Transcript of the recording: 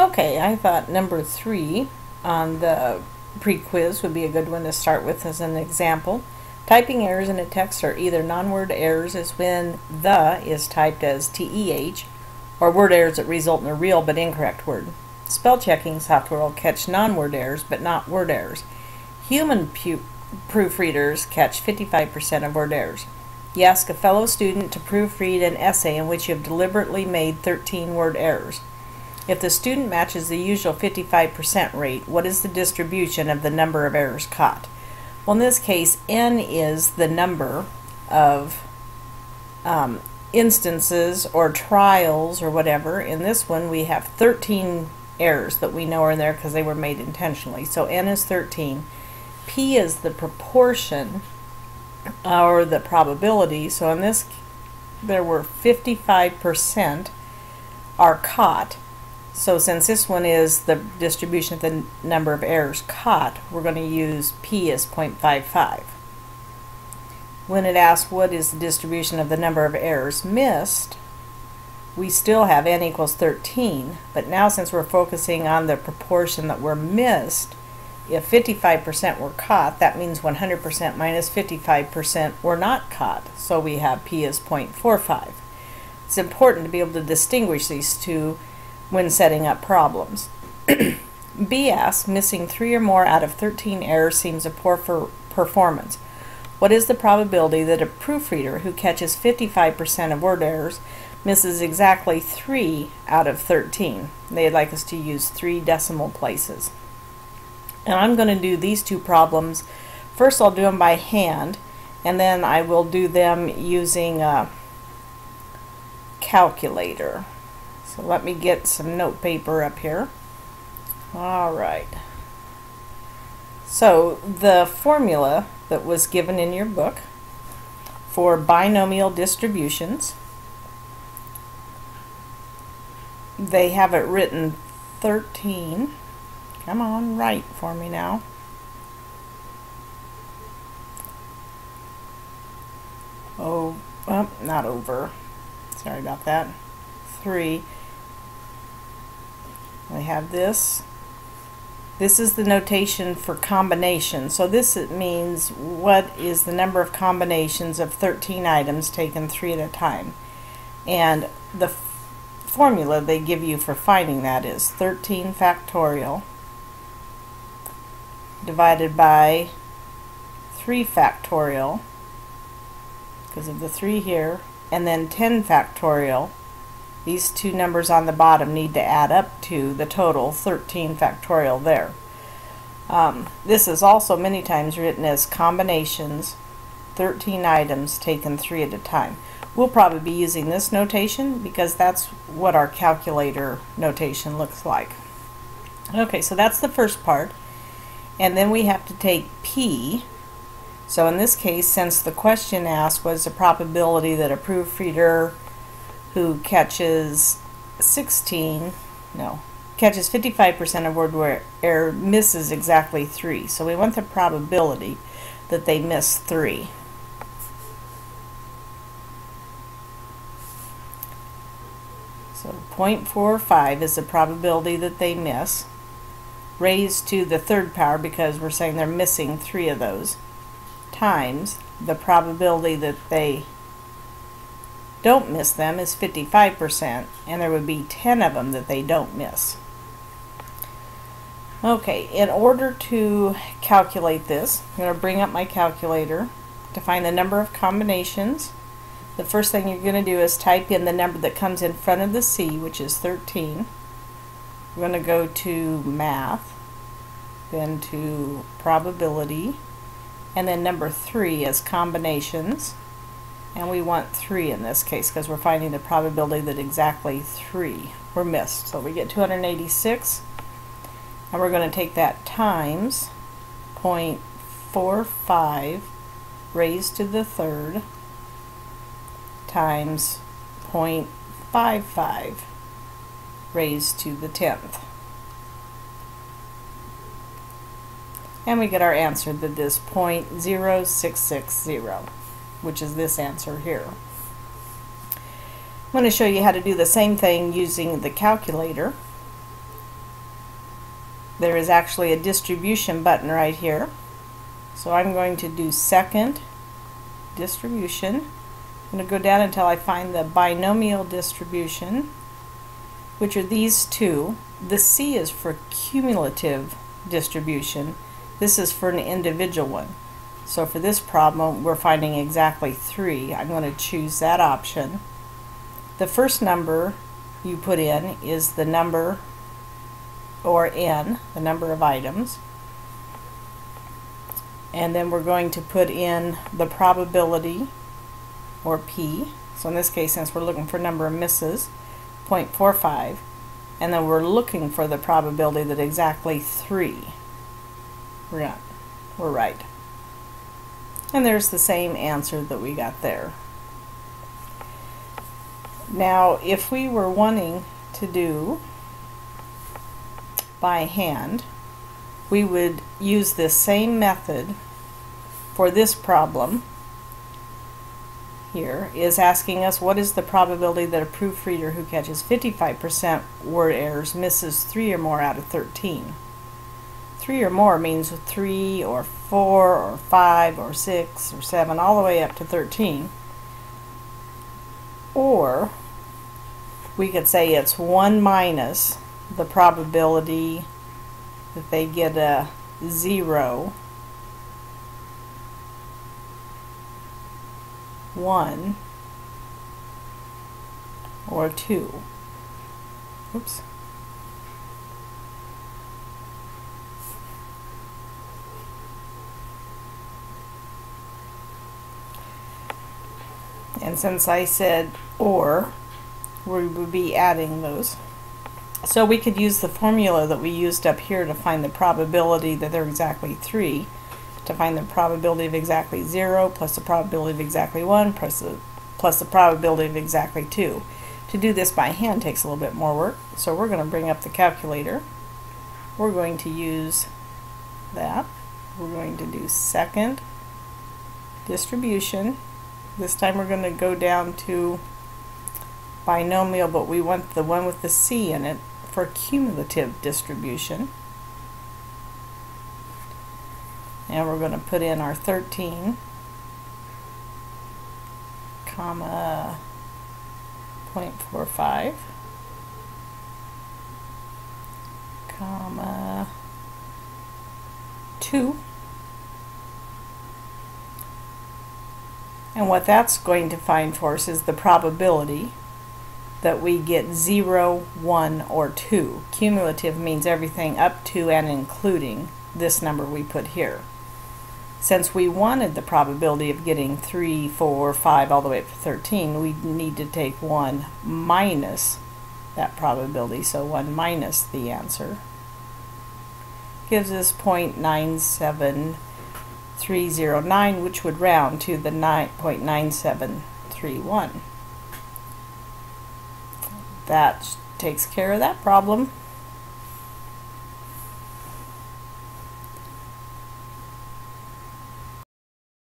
Okay, I thought number 3 on the pre-quiz would be a good one to start with as an example. Typing errors in a text are either non-word errors, as when the is typed as TEH, or word errors that result in a real but incorrect word. Spell checking software will catch non-word errors but not word errors. Human proofreaders catch 55% of word errors. You ask a fellow student to proofread an essay in which you have deliberately made 13 word errors. If the student matches the usual 55% rate, what is the distribution of the number of errors caught? Well, in this case, n is the number of instances or trials or whatever. In this one, we have 13 errors that we know are in there because they were made intentionally. So n is 13. P is the proportion or the probability. So in this, there were 55% are caught. So since this one is the distribution of the number of errors caught, we're going to use P as 0.55. When it asks what is the distribution of the number of errors missed, we still have n equals 13, but now since we're focusing on the proportion that were missed, if 55% were caught, that means 100% minus 55% were not caught, so we have P as 0.45. It's important to be able to distinguish these two when setting up problems. B asks, missing 3 or more out of 13 errors seems a poor performance. What is the probability that a proofreader who catches 55% of word errors misses exactly 3 out of 13? They'd like us to use 3 decimal places. And I'm going to do these two problems. First I'll do them by hand, and then I will do them using a calculator. So let me get some note paper up here. Alright. So the formula that was given in your book for binomial distributions, they have it written 13. Come on, write for me now. Oh, well, not over. Sorry about that. 3. We have this. This is the notation for combination. So this means what is the number of combinations of 13 items taken 3 at a time. And the formula they give you for finding that is 13 factorial divided by 3 factorial, because of the 3 here, and then 10 factorial. These two numbers on the bottom need to add up to the total 13 factorial there. This is also many times written as combinations, 13 items taken 3 at a time. We'll probably be using this notation because that's what our calculator notation looks like. Okay, so that's the first part. And then we have to take P. So in this case, since the question asked was the probability that a proofreader who catches 55% of word error misses exactly 3. So we want the probability that they miss 3. So 0.45 is the probability that they miss, raised to the 3rd power because we're saying they're missing 3 of those, times the probability that they don't miss them is 55%, and there would be 10 of them that they don't miss. Okay, in order to calculate this, I'm going to bring up my calculator to find the number of combinations. The first thing you're going to do is type in the number that comes in front of the C, which is 13. We're going to go to Math, then to Probability, and then number 3 is Combinations. And we want 3 in this case because we're finding the probability that exactly 3 were missed. So we get 286, and we're going to take that times 0.45 raised to the 3rd times 0.55 raised to the 10th. And we get our answer that is 0.0660. Which is this answer here. I'm going to show you how to do the same thing using the calculator. there is actually a distribution button right here. So I'm going to do second distribution. I'm going to go down until I find the binomial distribution, which are these two. The C is for cumulative distribution. This is for an individual one. So for this problem, we're finding exactly 3. I'm going to choose that option. The first number you put in is the number, or n, the number of items. And then we're going to put in the probability, or p. So in this case, since we're looking for number of misses, 0.45. And then we're looking for the probability that exactly 3 we're right. And there's the same answer that we got there. Now, if we were wanting to do by hand, we would use this same method for this problem. Here is asking us what is the probability that a proofreader who catches 55% word errors misses 3 or more out of 13. 3 or more means 3 or 4 or 5 or 6 or 7 all the way up to 13. Or we could say it's 1 minus the probability that they get a 0, 1, or 2. Oops. And since I said or, we would be adding those. So we could use the formula that we used up here to find the probability that they're exactly 3, to find the probability of exactly 0 plus the probability of exactly 1 plus the probability of exactly 2. To do this by hand takes a little bit more work, so we're going to bring up the calculator. We're going to use that. We're going to do second distribution. This time we're going to go down to binomial, but we want the one with the C in it for cumulative distribution. And we're going to put in our 13, comma 0.45, comma 2. And what that's going to find for us is the probability that we get 0, 1, or 2. Cumulative means everything up to and including this number we put here. Since we wanted the probability of getting 3, 4, 5, all the way up to 13, we need to take 1 minus that probability. So 1 minus the answer gives us 0.97309, which would round to the 0.9731. That takes care of that problem.